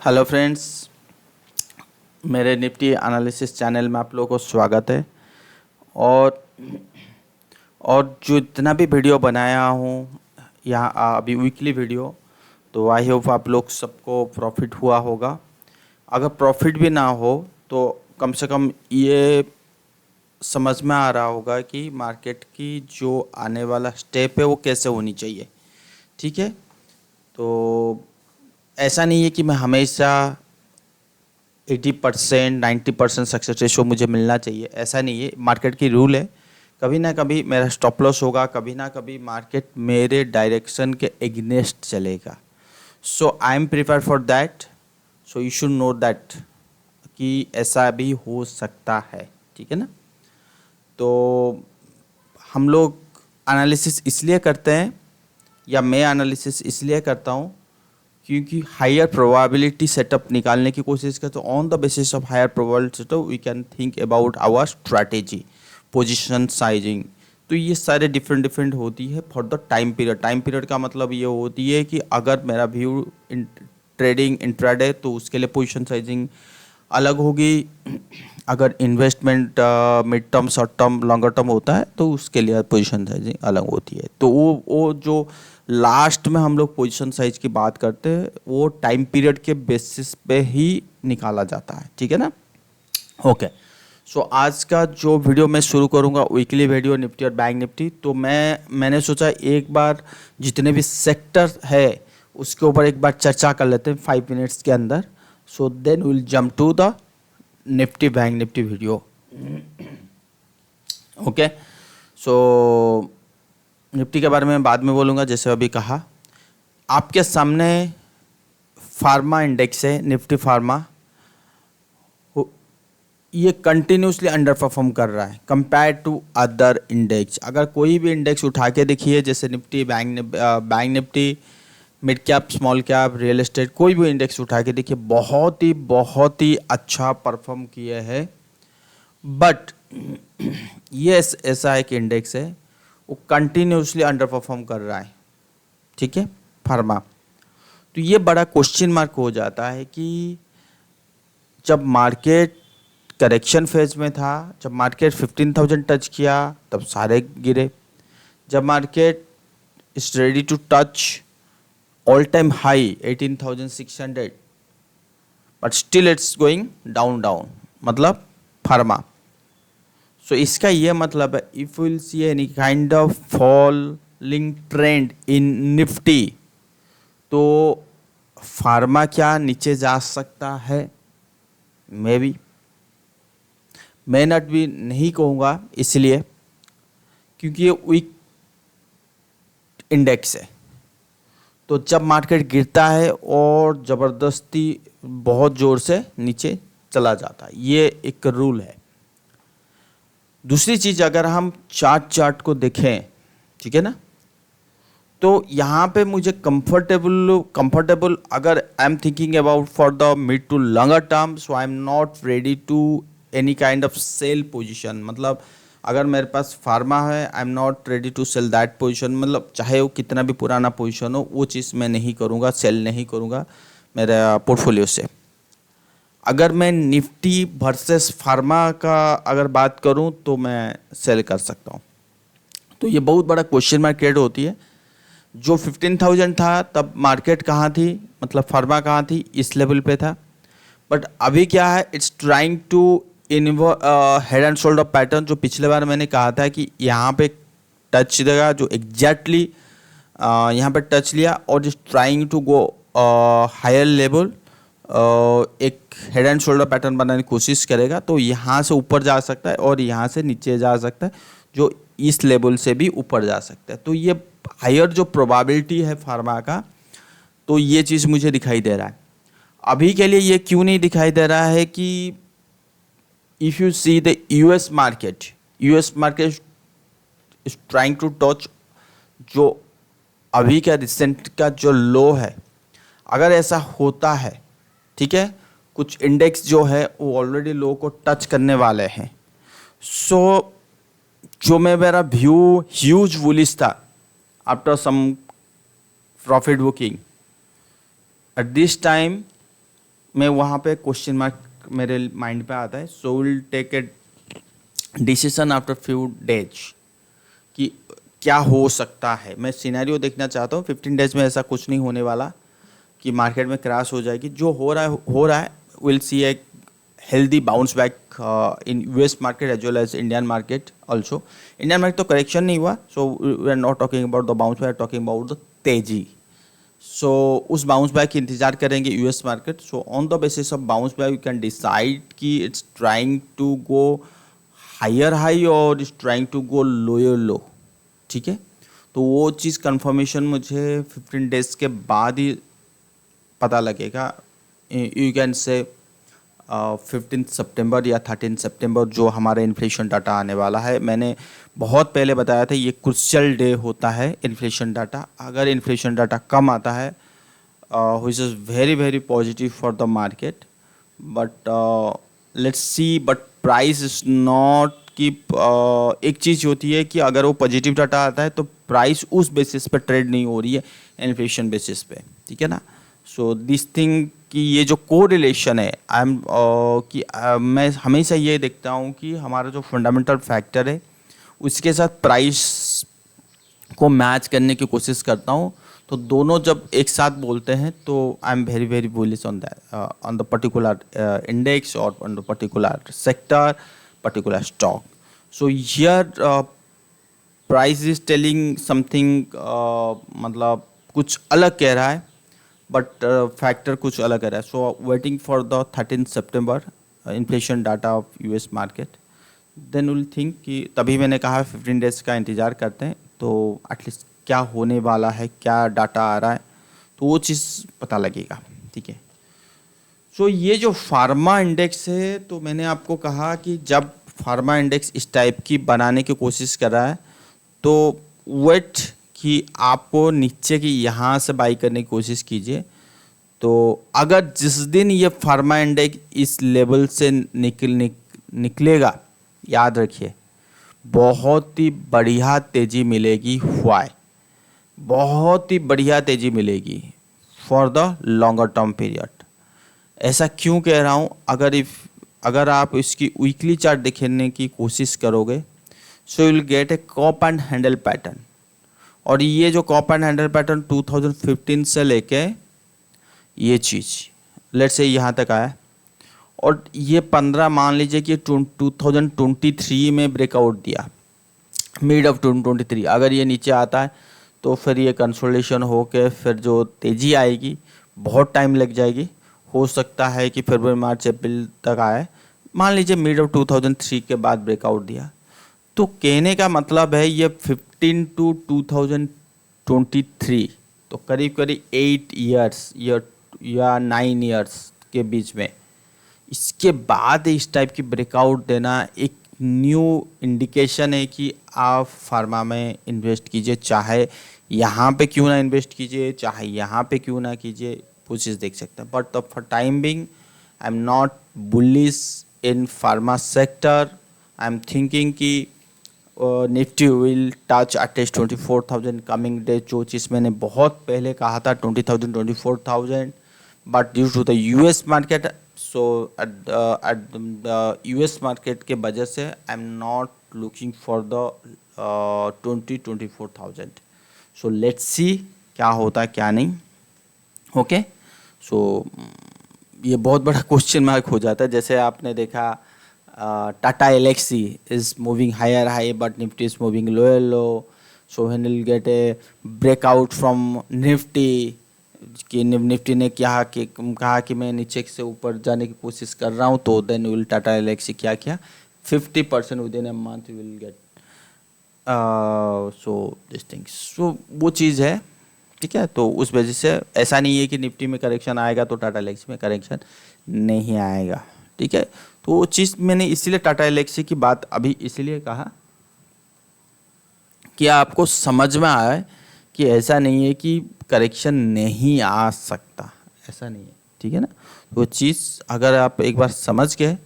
Hello friends, मेरे Nifty analysis channel में आप लोगों को स्वागत है। और जो इतना भी वीडियो बनाया हूँ यहाँ अभी वीकली वीडियो, तो आई होप आप लोग सबको प्रॉफिट हुआ होगा। अगर प्रॉफिट भी ना हो तो कम से कम ये समझ में आ रहा होगा कि मार्केट की जो आने वाला स्टेप है वो कैसे होनी चाहिए। ठीक है, तो ऐसा नहीं है कि मैं हमेशा 80% 90% सक्सेस रेशो मुझे मिलना चाहिए, ऐसा नहीं है। मार्केट की रूल है, कभी ना कभी मेरा स्टॉप लॉस होगा, कभी ना कभी मार्केट मेरे डायरेक्शन के एग्नेस्ट चलेगा। So I am prepare for that. So you should know that कि ऐसा भी हो सकता है। ठीक है ना। तो हम लोग एनालिसिस इसलिए करते हैं, या मैं एनालिसिस इसलिए करता हूँ क्योंकि हायर प्रोबेबिलिटी सेटअप निकालने की कोशिश करते हैं। On the basis of higher probability setup we can think about our strategy, position sizing. तो ये सारे डिफरेंट होती है for the time period. Time period का मतलब ये होती है कि अगर मेरा व्यू इन ट्रेडिंग इंट्राडे तो उसके लिए पोजीशन साइजिंग अलग होगी। अगर investment mid term, short term, longer term होता है तो उसके लिए पोजीशन साइजिंग अलग होती है। तो वो जो लास्ट में हम लोग पोजीशन साइज की बात करते हैं वो टाइम पीरियड के बेसिस पे ही निकाला जाता है। ठीक है ना। ओके, सो आज का जो वीडियो मैं शुरू करूंगा वीकली वीडियो निफ्टी और बैंक निफ्टी। तो मैंने सोचा एक बार जितने भी सेक्टर है उसके ऊपर एक बार चर्चा कर लेते हैं 5 मिनट्स के अंदर। So then will jump to the Nifty bank Nifty video. Okay, so Nifty के बारे में बाद में बोलूँगा। जैसे अभी कहा, आपके सामने फार्मा इंडेक्स है, निफ्टी फार्मा। ये कंटिन्यूसली अंडर परफॉर्म कर रहा है कंपेयर टू अदर इंडेक्स। अगर कोई भी इंडेक्स उठा के देखिए, जैसे Nifty, bank Nifty, mid cap, small cap, real estate, कोई भी इंडेक्स उठा के देखिए, बहुत ही अच्छा परफॉर्म किए हैं। बट ये ऐसा एक इंडेक्स है वो कंटिन्यूसली अंडर परफॉर्म कर रहा है। ठीक है, फार्मा। तो ये बड़ा क्वेश्चन मार्क हो जाता है कि जब मार्केट करेक्शन फेज में था, जब मार्केट 15,000 टच किया तब सारे गिरे। जब market is ready to touch all time high 18,600, but still it's going down, मतलब फार्मा। सो इसका ये मतलब है, if will see any kind of falling trend in Nifty तो फार्मा क्या नीचे जा सकता है? मे बी, मैं नॉट भी नहीं कहूँगा, इसलिए क्योंकि ये वीक इंडेक्स है। तो जब मार्केट गिरता है और ज़बरदस्ती बहुत ज़ोर से नीचे चला जाता है, ये एक रूल है। दूसरी चीज़, अगर हम चार्ट को देखें, ठीक है ना, तो यहाँ पे मुझे कंफर्टेबल अगर I am thinking about for the mid to longer term, so I am not ready to any kind of sell position. मतलब अगर मेरे पास फार्मा है, I am not ready to sell that position. मतलब चाहे वो कितना भी पुराना पोजीशन हो, वो चीज़ मैं नहीं करूँगा, सेल नहीं करूँगा मेरे पोर्टफोलियो से। अगर मैं निफ्टी वर्सेस फार्मा का अगर बात करूं तो मैं सेल कर सकता हूं। तो ये बहुत बड़ा क्वेश्चन मार्क क्रिएट होती है। जो 15,000 था तब मार्केट कहाँ थी, मतलब फार्मा कहाँ थी, इस लेवल पे था। बट अभी क्या है, it's trying to head and shoulder pattern, जो पिछले बार मैंने कहा था कि यहाँ पे टच देगा, जो एग्जैक्टली यहाँ पे टच लिया और it's trying to go higher level, एक हेड एंड शोल्डर पैटर्न बनाने की कोशिश करेगा। तो यहाँ से ऊपर जा सकता है और यहाँ से नीचे जा सकता है, जो इस लेवल से भी ऊपर जा सकता है। तो ये हायर जो प्रोबेबिलिटी है फार्मा का, तो ये चीज़ मुझे दिखाई दे रहा है। अभी के लिए ये क्यों नहीं दिखाई दे रहा है कि if you see the US market is trying to touch जो अभी का रिसेंट का जो लो है। अगर ऐसा होता है, ठीक है, कुछ इंडेक्स जो है वो ऑलरेडी लो को टच करने वाले हैं। सो जो मेरा व्यू ह्यूज बुलिश था after some profit booking, at this time मैं वहाँ पे क्वेश्चन मार्क मेरे माइंड पे आता है. So will take a decision after few days कि क्या हो सकता है. मैं सिनेरियो देखना चाहता हूँ. 15 डेज में ऐसा कुछ नहीं होने वाला कि मार्केट में क्रैश हो जाएगी. जो हो रहा है will see a healthy bounce back in US market as well as Indian market also. Indian market तो करेक्शन नहीं हुआ. So we are not talking about the bounce, we are talking about the तेजी. So उस bounce back की इंतजार करेंगे US market. So on the basis of bounce back you can decide कि it's trying to go higher high और it's trying to go lower लो. ठीक है, तो वो चीज़ कंफर्मेशन मुझे 15 डेज के बाद ही पता लगेगा. यू कैन से 15 सितंबर या 13 सितंबर जो हमारा इन्फ्लेशन डाटा आने वाला है. मैंने बहुत पहले बताया था ये क्रूशियल डे होता है इन्फ्लेशन डाटा. अगर इन्फ्लेशन डाटा कम आता है which is very very positive for the market. But let's see. But price is not कि एक चीज़ होती है कि अगर वो पॉजिटिव डाटा आता है तो प्राइस उस बेसिस पे ट्रेड नहीं हो रही है, इन्फ्लेशन बेसिस पे. ठीक है ना. सो दिस थिंग कि ये जो कोरिलेशन है आई एम कि मैं हमेशा ये देखता हूँ कि हमारा जो फंडामेंटल फैक्टर है उसके साथ प्राइस को मैच करने की कोशिश करता हूँ. तो दोनों जब एक साथ बोलते हैं तो I am very very bullish on that, on the particular index और on the particular sector, particular stock. So here price is telling something, मतलब कुछ अलग कह रहा है बट फैक्टर कुछ अलग कह रहा है. सो वेटिंग फॉर द 13 सितंबर inflation data of US market. Then will think कि तभी मैंने कहा 15 डेज का इंतज़ार करते हैं तो एटलीस्ट क्या होने वाला है, क्या डाटा आ रहा है, तो वो चीज़ पता लगेगा. ठीक है. सो ये जो फार्मा इंडेक्स है तो मैंने आपको कहा कि जब फार्मा इंडेक्स इस टाइप की बनाने की कोशिश कर रहा है तो वेट कि आपको नीचे की यहाँ से बाई करने की कोशिश कीजिए. तो अगर जिस दिन ये फार्मा इंडेक्स इस लेवल से निकलेगा, याद रखिए बहुत ही बढ़िया तेज़ी मिलेगी. वाई? बहुत ही बढ़िया तेज़ी मिलेगी for the longer term period. ऐसा क्यों कह रहा हूँ? अगर आप इसकी वीकली चार्ट देखने की कोशिश करोगे so you will get a cup and handle pattern. और ये जो कॉप एंड हैंडल पैटर्न 2015 से लेके ये चीज़ लेट्स से यहाँ तक आया और ये 15 मान लीजिए कि 2023 में ब्रेकआउट दिया, मिड ऑफ 2023. अगर ये नीचे आता है तो फिर ये कंसोलिडेशन होके फिर जो तेज़ी आएगी बहुत टाइम लग जाएगी. हो सकता है कि फरवरी मार्च अप्रैल तक आए. मान लीजिए मिड ऑफ 2003 के बाद ब्रेकआउट दिया. तो कहने का मतलब है ये 15 टू 2023 तो करीब करीब 8 ईयर्स या 9 ईयर्स के बीच में इसके बाद इस टाइप की ब्रेकआउट देना एक न्यू इंडिकेशन है कि आप फार्मा में इन्वेस्ट कीजिए. चाहे यहाँ पे क्यों ना इन्वेस्ट कीजिए, चाहे यहाँ पे क्यों ना कीजिए, वो चीज़ देख सकते हैं. But for time being I am not bullish in pharma sector. I am thinking कि Nifty will touch at least 24,000 coming day. जो चीज़ मैंने बहुत पहले कहा था 20,000 24,000 but due to the US market. So at the US market के वजह से I am not looking for the 24,000. So let's see क्या होता है क्या नहीं. ओके. सो ये बहुत बड़ा क्वेश्चन मार्क हो जाता है. जैसे आपने देखा Tata Elxsi is moving higher high but Nifty is moving lower low. So when will get a breakout from Nifty कि निफ्टी ने कहा कि मैं नीचे से ऊपर जाने की कोशिश कर रहा हूँ, तो देन विल टाटा एलेक्सी क्या किया 50% within a month will get. So this things. So वो चीज़ है. ठीक है. तो उस वजह से ऐसा नहीं है कि निफ्टी में करेक्शन आएगा तो टाटा एलेक्सी में करेक्शन नहीं आएगा. ठीक है. तो वो चीज़ मैंने इसीलिए टाटा एलेक्सी की बात अभी इसीलिए कहा कि आपको समझ में आए कि ऐसा नहीं है कि करेक्शन नहीं आ सकता, ऐसा नहीं है. ठीक है ना. वो चीज़ अगर आप एक बार समझ गए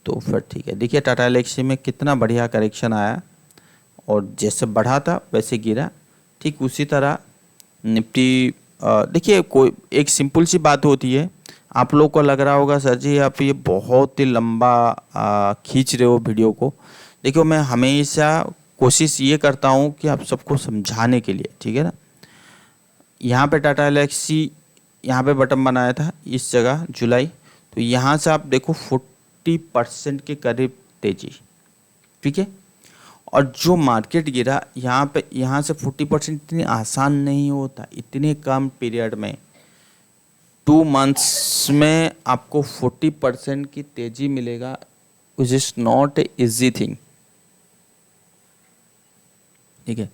तो फिर ठीक है. देखिए टाटा एलेक्सी में कितना बढ़िया करेक्शन आया और जैसे बढ़ा था वैसे गिरा. ठीक उसी तरह निफ्टी देखिए कोई एक सिंपल सी बात होती है. आप लोग को लग रहा होगा सर जी आप ये बहुत ही लंबा खींच रहे हो वीडियो को। देखो मैं हमेशा कोशिश ये करता हूँ कि आप सबको समझाने के लिए, ठीक है ना। यहाँ पे टाटा एलेक्सी यहाँ पे बटन बनाया था इस जगह जुलाई, तो यहाँ से आप देखो 40% के करीब तेजी, ठीक है। और जो मार्केट गिरा यहाँ पे, यहाँ से 40% इतनी आसान नहीं होता, इतने कम पीरियड में 2 मंथ्स में आपको 40% की तेजी मिलेगा, which is not a easy thing, ठीक है।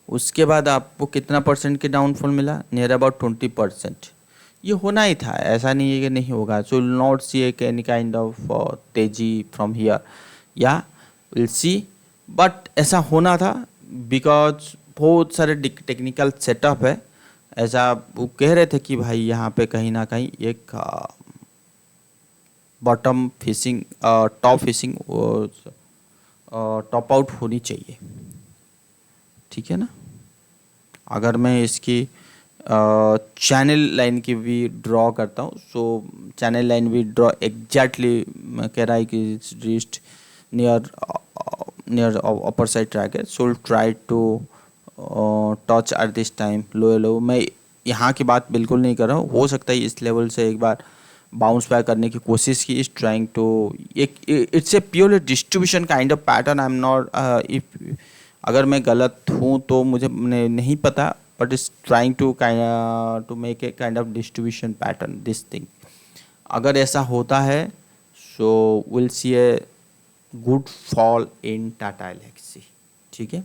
उसके बाद आपको कितना परसेंट की डाउनफॉल मिला, नियर अबाउट 20%। ये होना ही था, ऐसा नहीं है कि नहीं होगा। So will not see any kind of तेजी फ्रॉम हियर, या विल सी, बट ऐसा होना था बिकॉज बहुत सारे टेक्निकल सेटअप है। ऐसा वो कह रहे थे कि भाई यहाँ पे कहीं ना कहीं एक bottom fishing, top fishing, top out होनी चाहिए, ठीक है ना। अगर मैं इसकी चैनल लाइन की भी ड्रॉ करता हूँ, सो चैनल लाइन भी ड्रॉ एग्जैक्टली कह रहा है कि it's reached near upper side target, so will try to touch at this time low low. मैं यहाँ की बात बिल्कुल नहीं कर रहा हूँ, हो सकता है इस लेवल से एक बार बाउंस बैक करने की कोशिश की, इज ट्राइंग टू, एक it's a purely distribution kind of pattern. I am not, if अगर मैं गलत हूँ तो मुझे नहीं पता, but is trying to make a kind of distribution pattern this thing. अगर ऐसा होता है so will see a good fall in Tata Elxsi, ठीक है।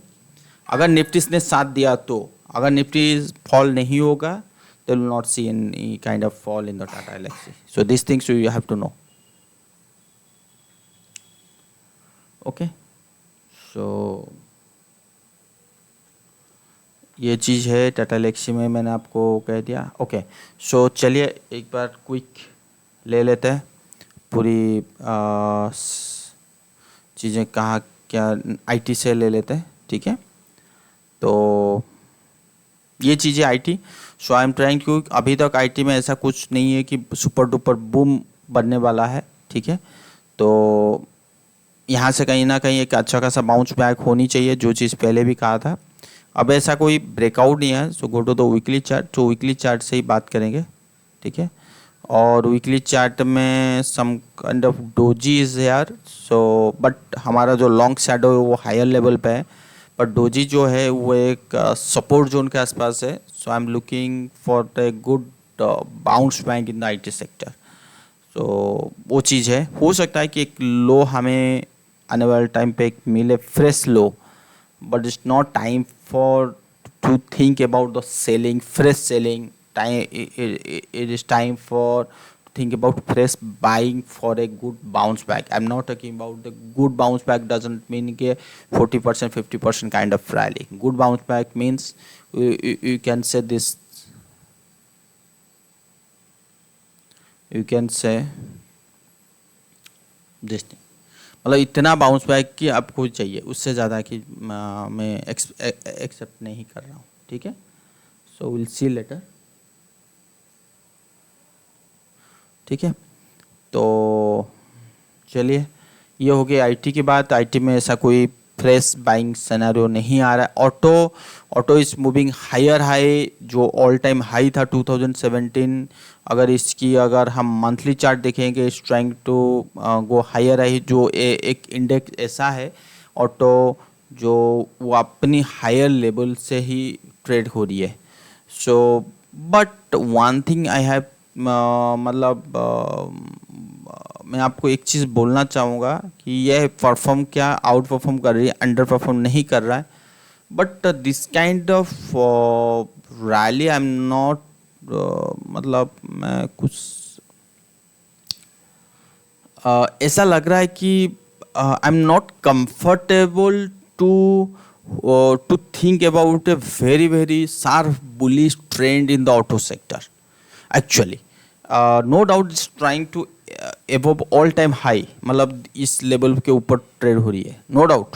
अगर निफ्टी ने साथ दिया तो, अगर निफ्टी फॉल नहीं होगा तो will not see any kind of fall in the Tata Elxsi. So this things you have to know, okay. So ये चीज़ है टाटा एलेक्सी में, मैंने आपको कह दिया, ओके। सो चलिए एक बार क्विक ले लेते हैं पूरी चीज़ें, कहाँ क्या आईटी से ले लेते हैं, ठीक है। तो ये चीज़ें IT, so I am trying, क्योंकि अभी तक आईटी में ऐसा कुछ नहीं है कि सुपर डुपर बूम बनने वाला है, ठीक है। तो यहाँ से कहीं ना कहीं एक अच्छा खासा बाउंस बैक होनी चाहिए, जो चीज़ पहले भी कहा था। अब ऐसा कोई ब्रेकआउट नहीं है, so go to the weekly chart, तो वीकली चार्ट से ही बात करेंगे, ठीक है। और वीकली चार्ट में some kind of doji is यार, सो बट हमारा जो लॉन्ग शैडो है वो हायर लेवल पे है, बट डोजी जो है वो एक सपोर्ट जोन के आसपास है। So I am looking for a good bounce back in the IT sector. So वो चीज़ है, हो सकता है कि एक लो हमें आने वाले टाइम पे एक मिले, fresh low, but it's not time for to think about the selling, fresh selling time. It is time for to think about fresh buying for a good bounce back. I'm not talking about the good bounce back doesn't mean ke 40% 50% kind of rally. Good bounce back means you can say this, you can say this thing, मतलब इतना bounce back कि आपको चाहिए, उससे ज़्यादा कि मैं accept नहीं कर रहा हूँ, ठीक है। सो विल सी लेटर, ठीक है। तो चलिए ये हो गई आईटी की बात। आईटी में ऐसा कोई फ्रेश बाइंग सिनेरियो नहीं आ रहा है। Auto is moving higher high, जो ऑल टाइम हाई था 2017, अगर इसकी अगर हम मंथली चार्ट देखेंगे is trying to go higher high, जो एक इंडेक्स ऐसा है ऑटो जो वो अपनी हायर लेवल से ही ट्रेड हो रही है। So but one thing I have, मतलब मैं आपको एक चीज़ बोलना चाहूँगा कि यह परफॉर्म क्या आउट परफॉर्म कर रही है, अंडर परफॉर्म नहीं कर रहा है, but this kind of rally I am not, मतलब मैं कुछ ऐसा लग रहा है कि I am not comfortable to think about a very very sharp bullish trend in the auto sector actually. No doubt is trying to above all time high, मतलब इस लेवल के ऊपर ट्रेड हो रही है, no doubt,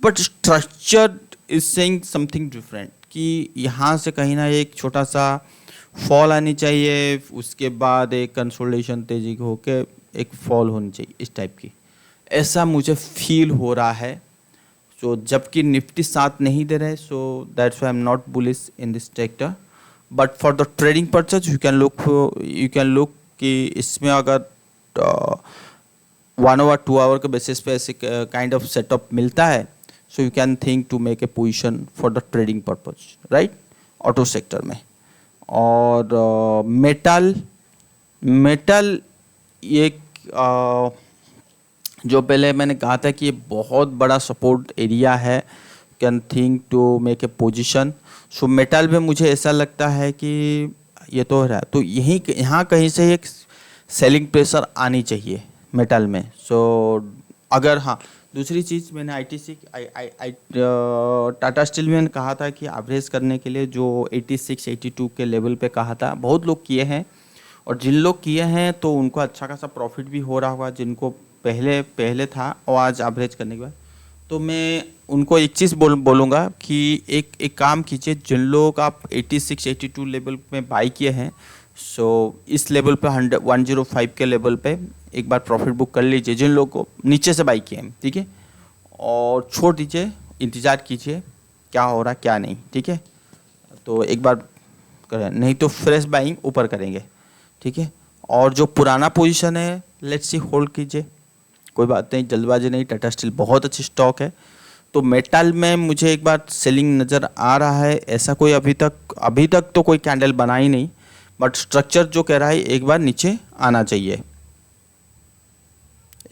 but structure is saying something different, कि यहाँ से कहीं ना एक छोटा सा फॉल आनी चाहिए, उसके बाद एक कंसोलिडेशन तेजी होके एक फॉल होनी चाहिए इस टाइप की, ऐसा मुझे फील हो रहा है। सो जबकि निफ्टी साथ नहीं दे रहे, so that's why I am not bullish in this sector. But for the trading purpose you can look कि इसमें अगर 1 आवर 2 आवर के बेसिस पे ऐसे काइंड ऑफ सेटअप मिलता है, so you can think to make a position for the trading purpose, right, auto sector में। और मेटल मेटल एक जो पहले मैंने कहा था कि ये बहुत बड़ा सपोर्ट एरिया है, can think to make a position. So metal में मुझे ऐसा लगता है कि ये तो है, तो यहाँ कहीं से एक सेलिंग प्रेशर आनी चाहिए मेटल में। सो अगर हाँ, दूसरी चीज़ मैंने टाटा स्टील में कहा था कि एवरेज करने के लिए जो 86 82 के लेवल पे कहा था, बहुत लोग किए हैं, और जिन लोग किए हैं तो उनको अच्छा खासा प्रॉफिट भी हो रहा होगा, जिनको पहले था और आज एवरेज करने के बाद। तो मैं उनको एक चीज़ बोलूँगा कि एक काम कीजिए, जिन लोग आप 86 82 लेवल में बाई किए हैं, सो इस लेवल पे 105 के लेवल पे एक बार प्रॉफिट बुक कर लीजिए, जिन लोगों को नीचे से बाई किए हैं, ठीक है, और छोड़ दीजिए, इंतज़ार कीजिए क्या हो रहा क्या नहीं, ठीक है। तो एक बार करें, नहीं तो फ्रेश बाइंग ऊपर करेंगे, ठीक है। और जो पुराना पोजीशन है लेट्स सी होल्ड कीजिए, कोई बात नहीं, जल्दबाजी नहीं, टाटा स्टील बहुत अच्छी स्टॉक है। तो मेटल में मुझे एक बार सेलिंग नज़र आ रहा है, ऐसा कोई अभी तक तो कोई कैंडल बना ही नहीं, बट स्ट्रक्चर जो कह रहा है एक बार नीचे आना चाहिए,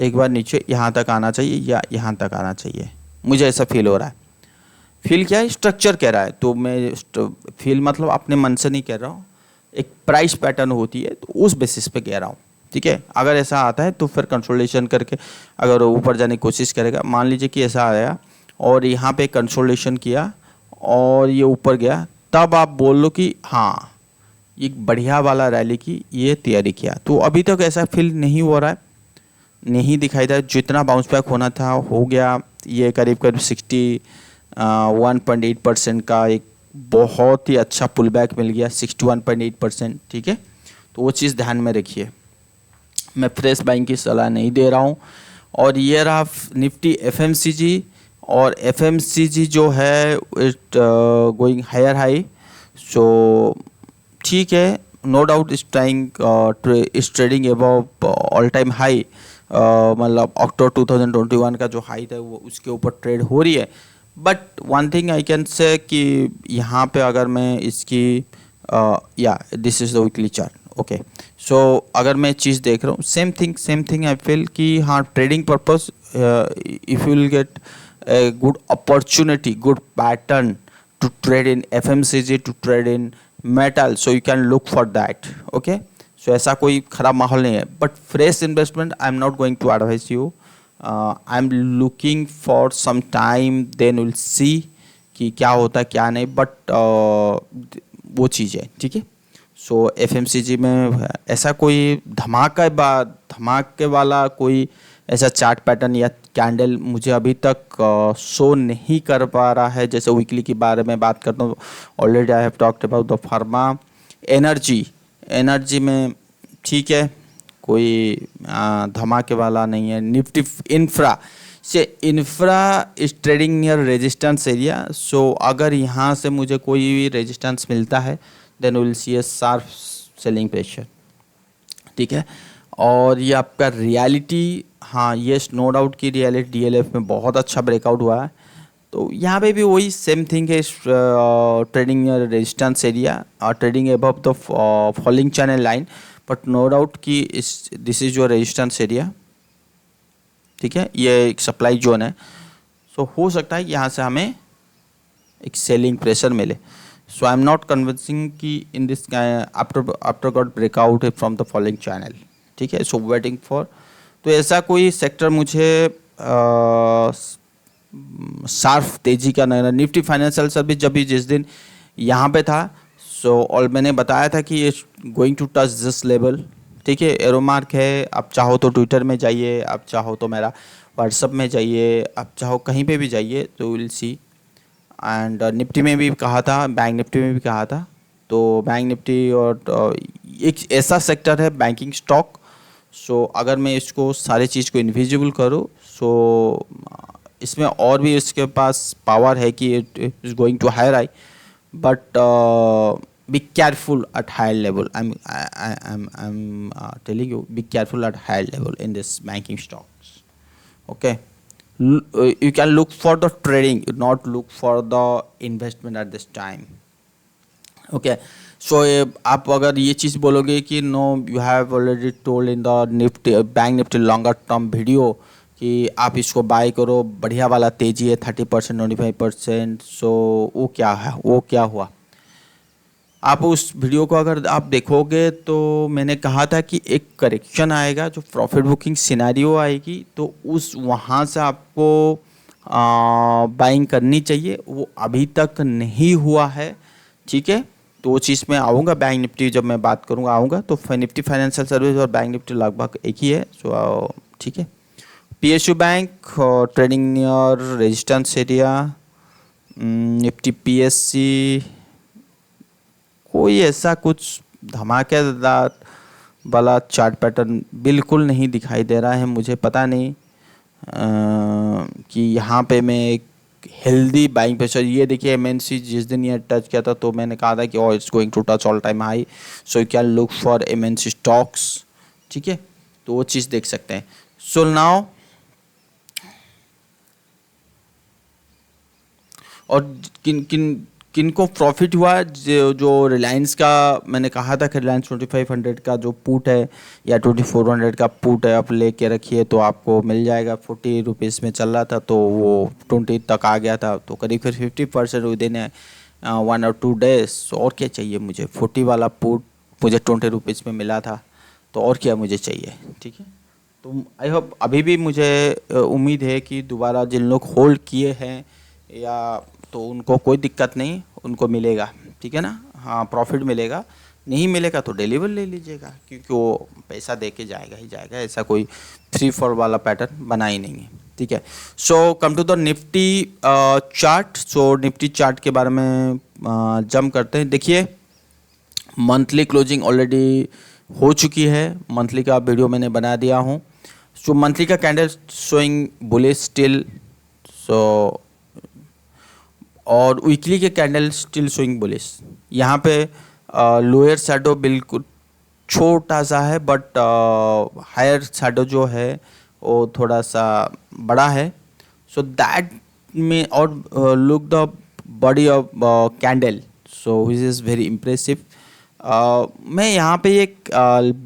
एक बार नीचे यहाँ तक आना चाहिए या यहाँ तक आना चाहिए, मुझे ऐसा फील हो रहा है। फील क्या है, स्ट्रक्चर कह रहा है, तो मैं फील मतलब अपने मन से नहीं कह रहा हूँ, एक प्राइस पैटर्न होती है तो उस बेसिस पे कह रहा हूँ, ठीक है। अगर ऐसा आता है तो फिर कंसोलिडेशन करके अगर ऊपर जाने की कोशिश करेगा, मान लीजिए कि ऐसा आया और यहाँ पे कंसोलिडेशन किया और ये ऊपर गया, तब आप बोल लो कि हाँ एक बढ़िया वाला रैली की ये तैयारी किया। तो अभी तक ऐसा फील नहीं हो रहा है, नहीं दिखाई दे, जितना बाउंस बैक होना था हो गया। ये करीब 1.8% का एक बहुत ही अच्छा पुल बैक मिल गया, 61.8%, ठीक है। तो वो चीज़ ध्यान में रखिए, मैं फ्रेश बाइंग की सलाह नहीं दे रहा हूँ। और ये रहा निफ्टी एफएमसीजी, और एफएमसीजी जो है इट गोइंग हायर हाई, सो ठीक है, नो डाउट इस trading above all time high, मतलब अक्टूबर 2021 का जो हाई था वो उसके ऊपर ट्रेड हो रही है। But one thing I can say कि यहाँ पे अगर मैं इसकी या this is the weekly chart, okay. So अगर मैं चीज़ देख रहा हूँ सेम थिंग आई फील कि हाँ trading purpose, if you will get a good opportunity, good pattern to trade in FMCG, to trade in metal, so you can look for that, okay. So ऐसा कोई ख़राब माहौल नहीं है, but fresh investment I am not going to advise you, I am looking for some time, then will see कि क्या होता है क्या नहीं, बट वो चीज़ है, ठीक है। सो एफएमसीजी में ऐसा कोई धमाके वाला कोई ऐसा चार्ट पैटर्न या कैंडल मुझे अभी तक शो नहीं कर पा रहा है। जैसे वीकली के बारे में बात करता हूँ, already I have talked about the pharma. Energy में ठीक है, कोई धमाके वाला नहीं है। Nifty infra is trading near resistance area, so अगर यहाँ से मुझे कोई भी रेजिस्टेंस मिलता है then will see a sharp selling pressure, ठीक है। और ये आपका रियलिटी, हाँ येस नो डाउट कि रियलिटी डीएलएफ में बहुत अच्छा ब्रेकआउट हुआ है, तो यहाँ पे भी वही सेम थिंग है, ट्रेडिंग रेजिस्टेंस एरिया और trading above the falling channel line, but no doubt कि this is your resistance area, ठीक है। ये एक सप्लाई जोन है, सो हो सकता है यहाँ से हमें एक सेलिंग प्रेशर मिले। सो आई एम नॉट कन्विंसिंग कि in this after got breakout from the following channel, ठीक है। सो वेटिंग फॉर, तो ऐसा कोई सेक्टर मुझे शार्प तेजी का नहीं। निफ्टी फाइनेंशियल सर्विस जब भी जिस दिन यहाँ पे था, सो और मैंने बताया था कि ये going to touch this level, ठीक है। एरो मार्क है, आप चाहो तो ट्विटर में जाइए, आप चाहो तो मेरा व्हाट्सअप में जाइए, आप चाहो कहीं पे भी जाइए, तो विल सी। एंड निफ्टी में भी कहा था, बैंक निफ्टी में भी कहा था तो बैंक निफ्टी और एक ऐसा सेक्टर है बैंकिंग स्टॉक। सो अगर मैं इसको सारे चीज़ को इनविजिबल करूँ, सो इसमें और भी इसके पास पावर है कि it is going to higher high, but be careful at higher level. I'm telling you, be careful at higher level in this banking stocks. Okay, you can look for the trading, not look for the investment at this time. Okay, so आप अगर ये चीज़ बोलोगे कि no you have already told in the Nifty bank Nifty longer term video कि आप इसको bye करो, बढ़िया वाला तेजी है 30% 25%, सो वो क्या है, वो क्या हुआ। आप उस वीडियो को अगर आप देखोगे तो मैंने कहा था कि एक करेक्शन आएगा जो प्रॉफिट बुकिंग सिनेरियो आएगी, तो उस वहाँ से आपको बाइंग करनी चाहिए। वो अभी तक नहीं हुआ है, ठीक है। तो वो चीज़ में आऊँगा, बैंक निफ्टी जब मैं बात करूँगा आऊँगा। तो निफ्टी फाइनेंशियल सर्विस और बैंक निफ्टी लगभग एक ही है, सो ठीक है। PSU bank trading near resistance area, Nifty PSC कोई ऐसा कुछ धमाकेदार वाला चार्ट पैटर्न बिल्कुल नहीं दिखाई दे रहा है। मुझे पता नहीं कि यहाँ पे मैं एक हेल्दी बाइंग प्रेशर, ये देखिए MNC जिस दिन ये टच किया था तो मैंने कहा था कि it's going to touch all time high, so you can look for MNC stocks, ठीक है। तो वो चीज़ देख सकते हैं। सो नाउ और किन को प्रॉफिट हुआ, जो रिलायंस का मैंने कहा था कि रिलायंस 2500 का जो पुट है या 2400 का पुट है आप लेके रखिए तो आपको मिल जाएगा। 40 रुपीज़ में चल रहा था तो वो 20 तक आ गया था, तो करीब फिर 50% विदिन 1 और 2 डेज। और क्या चाहिए मुझे, 40 वाला पुट मुझे 20 रुपीज़ में मिला था, तो और क्या मुझे चाहिए, ठीक है। तो आई होप अभी भी मुझे उम्मीद है कि दोबारा जिन लोग होल्ड किए हैं या तो उनको कोई दिक्कत नहीं, उनको मिलेगा, ठीक है ना। हाँ, प्रॉफिट मिलेगा, नहीं मिलेगा तो डिलीवर ले लीजिएगा, क्योंकि वो पैसा दे के जाएगा ही जाएगा, ऐसा कोई 3-4 वाला पैटर्न बना ही नहीं है, ठीक है। So come to the Nifty chart. So Nifty chart के बारे में जंप करते हैं। देखिए मंथली क्लोजिंग ऑलरेडी हो चुकी है, मंथली का वीडियो मैंने बना दिया हूँ। सो मंथली का कैंडल शोइंग बुलिश स्टिल, सो और वीकली के कैंडल स्टिल शोइंग बुलिश। यहाँ पे लोअर शैडो बिल्कुल छोटा सा है, बट हायर शैडो जो है वो थोड़ा सा बड़ा है। सो दैट में और look the body of candle, so which is very impressive. मैं यहाँ पे एक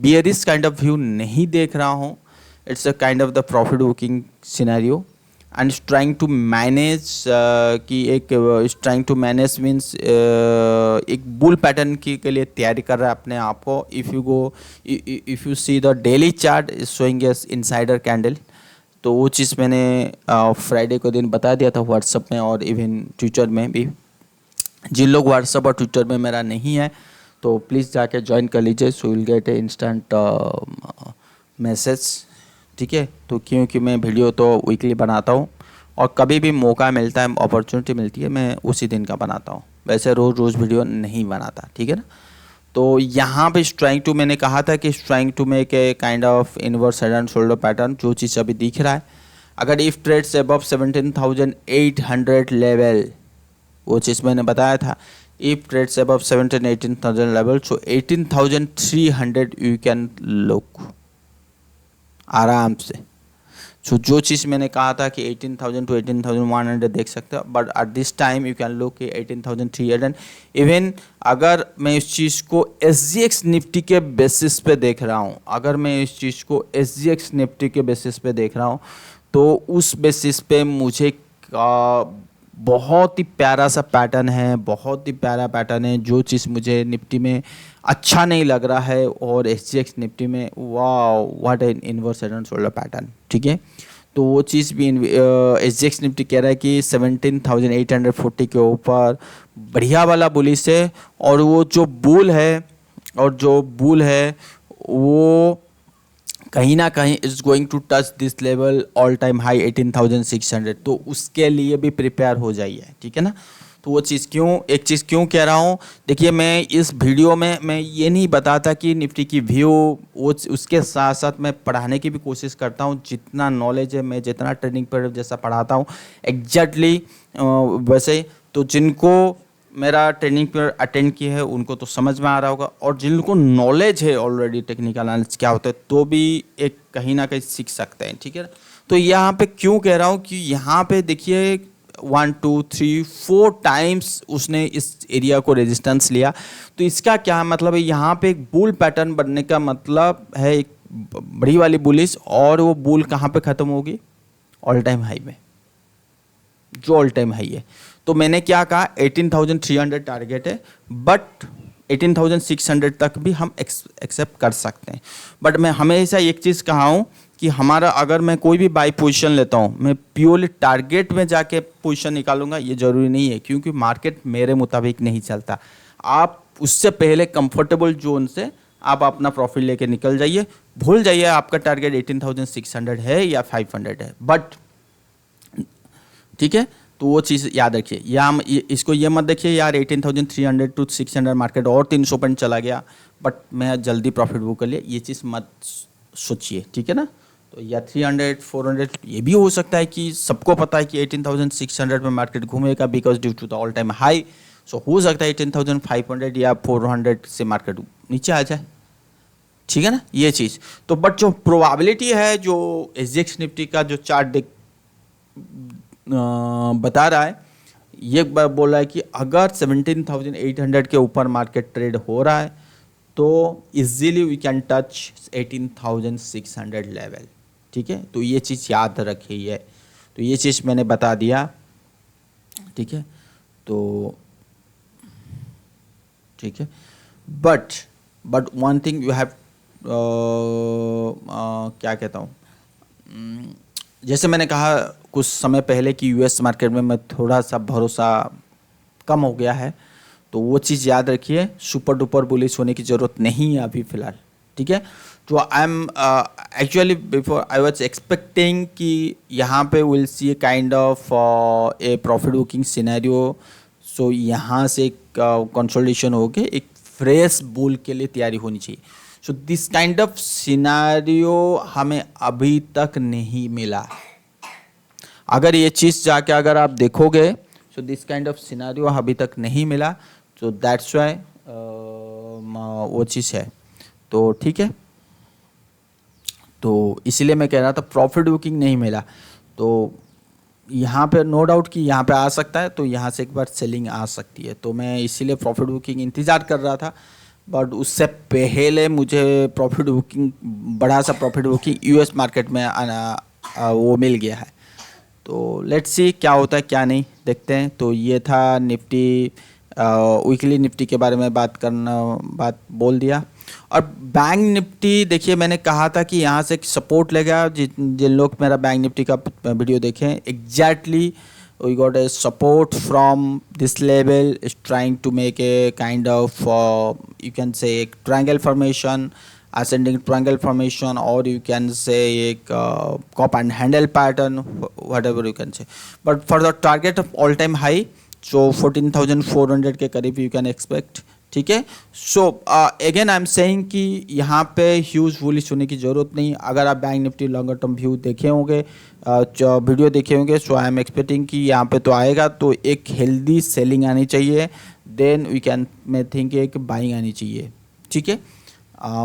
बियरिश काइंड ऑफ व्यू नहीं देख रहा हूँ। It's a kind of the profit booking scenario and trying to manage कि एक ट्राइंग टू मैनेज मीन्स एक बुल पैटर्न की के लिए तैयारी कर रहा है अपने आप को। If you see the daily chart is showing S insider candle, तो वो चीज़ मैंने फ्राइडे को दिन बता दिया था व्हाट्सअप में और इवन ट्विटर में भी। जिन लोग व्हाट्सअप और ट्विटर में मेरा नहीं है तो प्लीज़ जाके ज्वाइन कर लीजिए, so will get A instant message, ठीक है। तो क्योंकि मैं वीडियो तो वीकली बनाता हूँ और कभी भी मौका मिलता है, अपॉर्चुनिटी मिलती है, मैं उसी दिन का बनाता हूँ, वैसे रोज़ वीडियो नहीं बनाता, ठीक है ना। तो यहाँ पे ट्राइंग टू, मैंने कहा था कि trying to make a kind of inverse head and shoulder pattern, जो चीज़ अभी दिख रहा है। अगर इफ ट्रेड्स अबव 17,800 लेवल, वो चीज़ मैंने बताया था, if trades above 17,000-18,000 level, so 18,300 you can look आराम से। सो जो चीज़ मैंने कहा था कि 18,000 to 18,100 देख सकते हो, but at this time you can look 18,300। Even अगर मैं इस चीज़ को SGX निफ्टी के बेसिस पे देख रहा हूँ, अगर मैं इस चीज़ को SGX निफ्टी के बेसिस पे देख रहा हूँ, तो उस बेसिस पे मुझे बहुत ही प्यारा सा पैटर्न है, बहुत ही प्यारा पैटर्न है। जो चीज़ मुझे निफ्टी में अच्छा नहीं लग रहा है और SGX निफ्टी में, वाह what an inverse head and shoulder pattern, ठीक है। तो वो चीज़ भी SGX निफ्टी कह रहा है कि 17,840 के ऊपर बढ़िया वाला बुलिश है, और वो जो बुल है वो कहीं ना कहीं is going to touch this level all time high 18,600, तो उसके लिए भी प्रिपेयर हो जाइए, ठीक है ना। तो वो चीज़ एक चीज़ क्यों कह रहा हूँ, देखिए मैं इस वीडियो में मैं ये नहीं बताता कि निफ्टी की व्यू, वो उसके साथ साथ मैं पढ़ाने की भी कोशिश करता हूँ, जितना नॉलेज है मैं जितना ट्रेनिंग पर जैसा पढ़ाता हूँ एग्जैक्टली वैसे। तो जिनको मेरा ट्रेनिंग पर अटेंड किया है उनको तो समझ में आ रहा होगा, और जिनको नॉलेज है ऑलरेडी टेक्निकल नॉलेज क्या होता है तो भी एक कहीं ना कहीं सीख सकते हैं, ठीक है। तो यहाँ पे क्यों कह रहा हूँ कि यहाँ पे देखिए 1 2 3 4 टाइम्स उसने इस एरिया को रेजिस्टेंस लिया। तो इसका क्या मतलब है, यहाँ पे एक बुल पैटर्न बनने का मतलब है एक बड़ी वाली बुलिश, और वो बुल कहाँ पे ख़त्म होगी, ऑल टाइम हाई में, जो ऑल टाइम हाई है। तो मैंने क्या कहा 18,300 टारगेट है, बट 18,600 तक भी हम एक्सेप्ट कर सकते हैं। बट मैं हमेशा एक चीज़ कहा हूँ कि हमारा अगर मैं कोई भी बाई पोजीशन लेता हूँ, मैं प्योरली टारगेट में जाके पोजीशन निकालूंगा ये ज़रूरी नहीं है, क्योंकि मार्केट मेरे मुताबिक नहीं चलता। आप उससे पहले कंफर्टेबल जोन से आप अपना प्रॉफिट लेके निकल जाइए, भूल जाइए आपका टारगेट 18,600 है या 500 है, बट ठीक है। तो वो चीज़ याद रखिए, या इसको ये मत देखिए यार 18,300 टू 600 मार्केट और 300 पॉइंट चला गया बट मैं जल्दी प्रॉफिट बुक कर लिया, ये चीज़ मत सोचिए, ठीक है ना। तो या 300 400 ये भी हो सकता है कि सबको पता है कि 18,600 में मार्केट घूमेगा because due to the all time high. So हो सकता है 18,500 या 400 से मार्केट नीचे आ जाए, ठीक है ना ये चीज़। तो बट जो प्रोबेबिलिटी है, जो एसजीएक्स निफ्टी का जो चार्ट देख बता रहा है, ये बोल रहा है कि अगर 17,800 के ऊपर मार्केट ट्रेड हो रहा है तो easily we can touch 18,600 level, ठीक है। तो ये चीज़ याद रखिए, तो ये चीज़ मैंने बता दिया, ठीक है। तो ठीक है, but one thing you have, क्या कहता हूँ, जैसे मैंने कहा कुछ समय पहले कि यूएस मार्केट में मैं थोड़ा सा भरोसा कम हो गया है, तो वो चीज़ याद रखिए, सुपर डुपर बुलिश होने की ज़रूरत नहीं है अभी फ़िलहाल, ठीक है। तो I am actually before I was expecting कि यहाँ पे will see a kind of a profit booking scenario. So यहाँ से कंसोलिडेशन होके एक फ्रेश बुल के लिए तैयारी होनी चाहिए। So this kind of scenario हमें अभी तक नहीं मिला। अगर ये चीज़ जाके अगर आप देखोगे, so this kind of scenario अभी तक नहीं मिला, सो दैट्स वाई वो चीज़ है। तो ठीक है, तो इसीलिए मैं कह रहा था प्रॉफिट बुकिंग नहीं मिला। तो यहाँ पे नो डाउट कि यहाँ पे आ सकता है, तो यहाँ से एक बार सेलिंग आ सकती है, तो मैं इसीलिए प्रॉफिट बुकिंग इंतज़ार कर रहा था। बट उससे पहले मुझे प्रॉफिट बुकिंग, बड़ा सा प्रॉफिट बुकिंग यूएस मार्केट में वो मिल गया है। तो लेट्स सी क्या होता है क्या नहीं, देखते हैं। तो ये था निफ्टी, वीकली निफ्टी के बारे में बात बोल दिया। और बैंक निफ्टी देखिए, मैंने कहा था कि यहाँ से सपोर्ट लेगा, जिन लोग मेरा बैंक निफ्टी का वीडियो देखें, exactly we got a support from this level is trying to make a kind of you can say a triangle formation, ascending triangle formation, or you can say a cup and handle pattern, whatever you can say. But for the target of all time high, so 14,400 के करीब you can expect, ठीक है। So again I am saying कि यहाँ पे huge bullish होने की ज़रूरत नहीं। अगर आप bank Nifty longer term view देखे होंगे, वीडियो देखे होंगे, सो आई एम एक्सपेक्टिंग कि यहाँ पे तो आएगा, तो एक हेल्दी सेलिंग आनी चाहिए, देन वी कैन मैं थिंक एक बाइंग आनी चाहिए, ठीक है।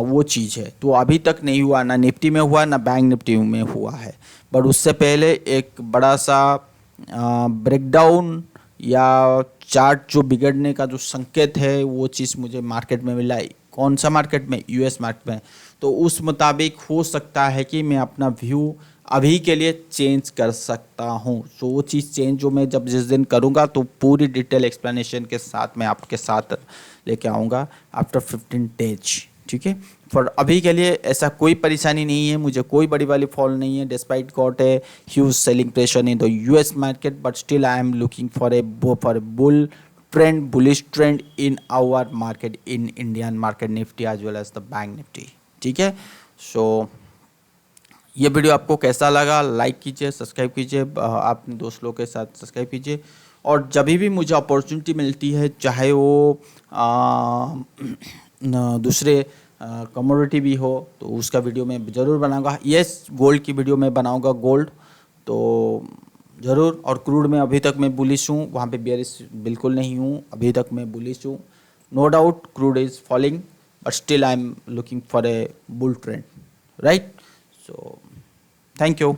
वो चीज़ है, तो अभी तक नहीं हुआ, ना निफ्टी में हुआ ना बैंक निफ्टी में हुआ है। बट उससे पहले एक बड़ा सा ब्रेकडाउन या चार्ट जो बिगड़ने का जो संकेत है, वो चीज़ मुझे मार्केट में मिला है। कौन सा मार्केट में? यूएस मार्केट में। तो उस मुताबिक हो सकता है कि मैं अपना व्यू अभी के लिए चेंज कर सकता हूँ। तो वो चीज़ चेंज जो मैं जब जिस दिन करूँगा, तो पूरी डिटेल एक्सप्लेनेशन के साथ मैं आपके साथ लेके आऊँगा आफ्टर 15 डेज, ठीक है। फॉर अभी के लिए ऐसा कोई परेशानी नहीं है, मुझे कोई बड़ी वाली फॉल नहीं है, despite got a huge selling pressure in the US market, but still I am looking for a bull trend, bullish trend in our market, in Indian market Nifty as well as the bank Nifty, ठीक है। सो ये video आपको कैसा लगा, like कीजिए, subscribe कीजिए, अपने दोस्त लोगों के साथ सब्सक्राइब कीजिए, और जब भी मुझे अपॉर्चुनिटी मिलती है, चाहे वो दूसरे कमोडिटी भी हो, तो उसका वीडियो मैं ज़रूर बनाऊंगा। यस, गोल्ड की वीडियो मैं बनाऊंगा, गोल्ड तो ज़रूर। और क्रूड में अभी तक मैं बुलिश हूँ, वहाँ पे बेयरिश बिल्कुल नहीं हूँ, अभी तक मैं बुलिश हूँ। No doubt crude is falling, but still I am looking for a bull trend, right? So thank you.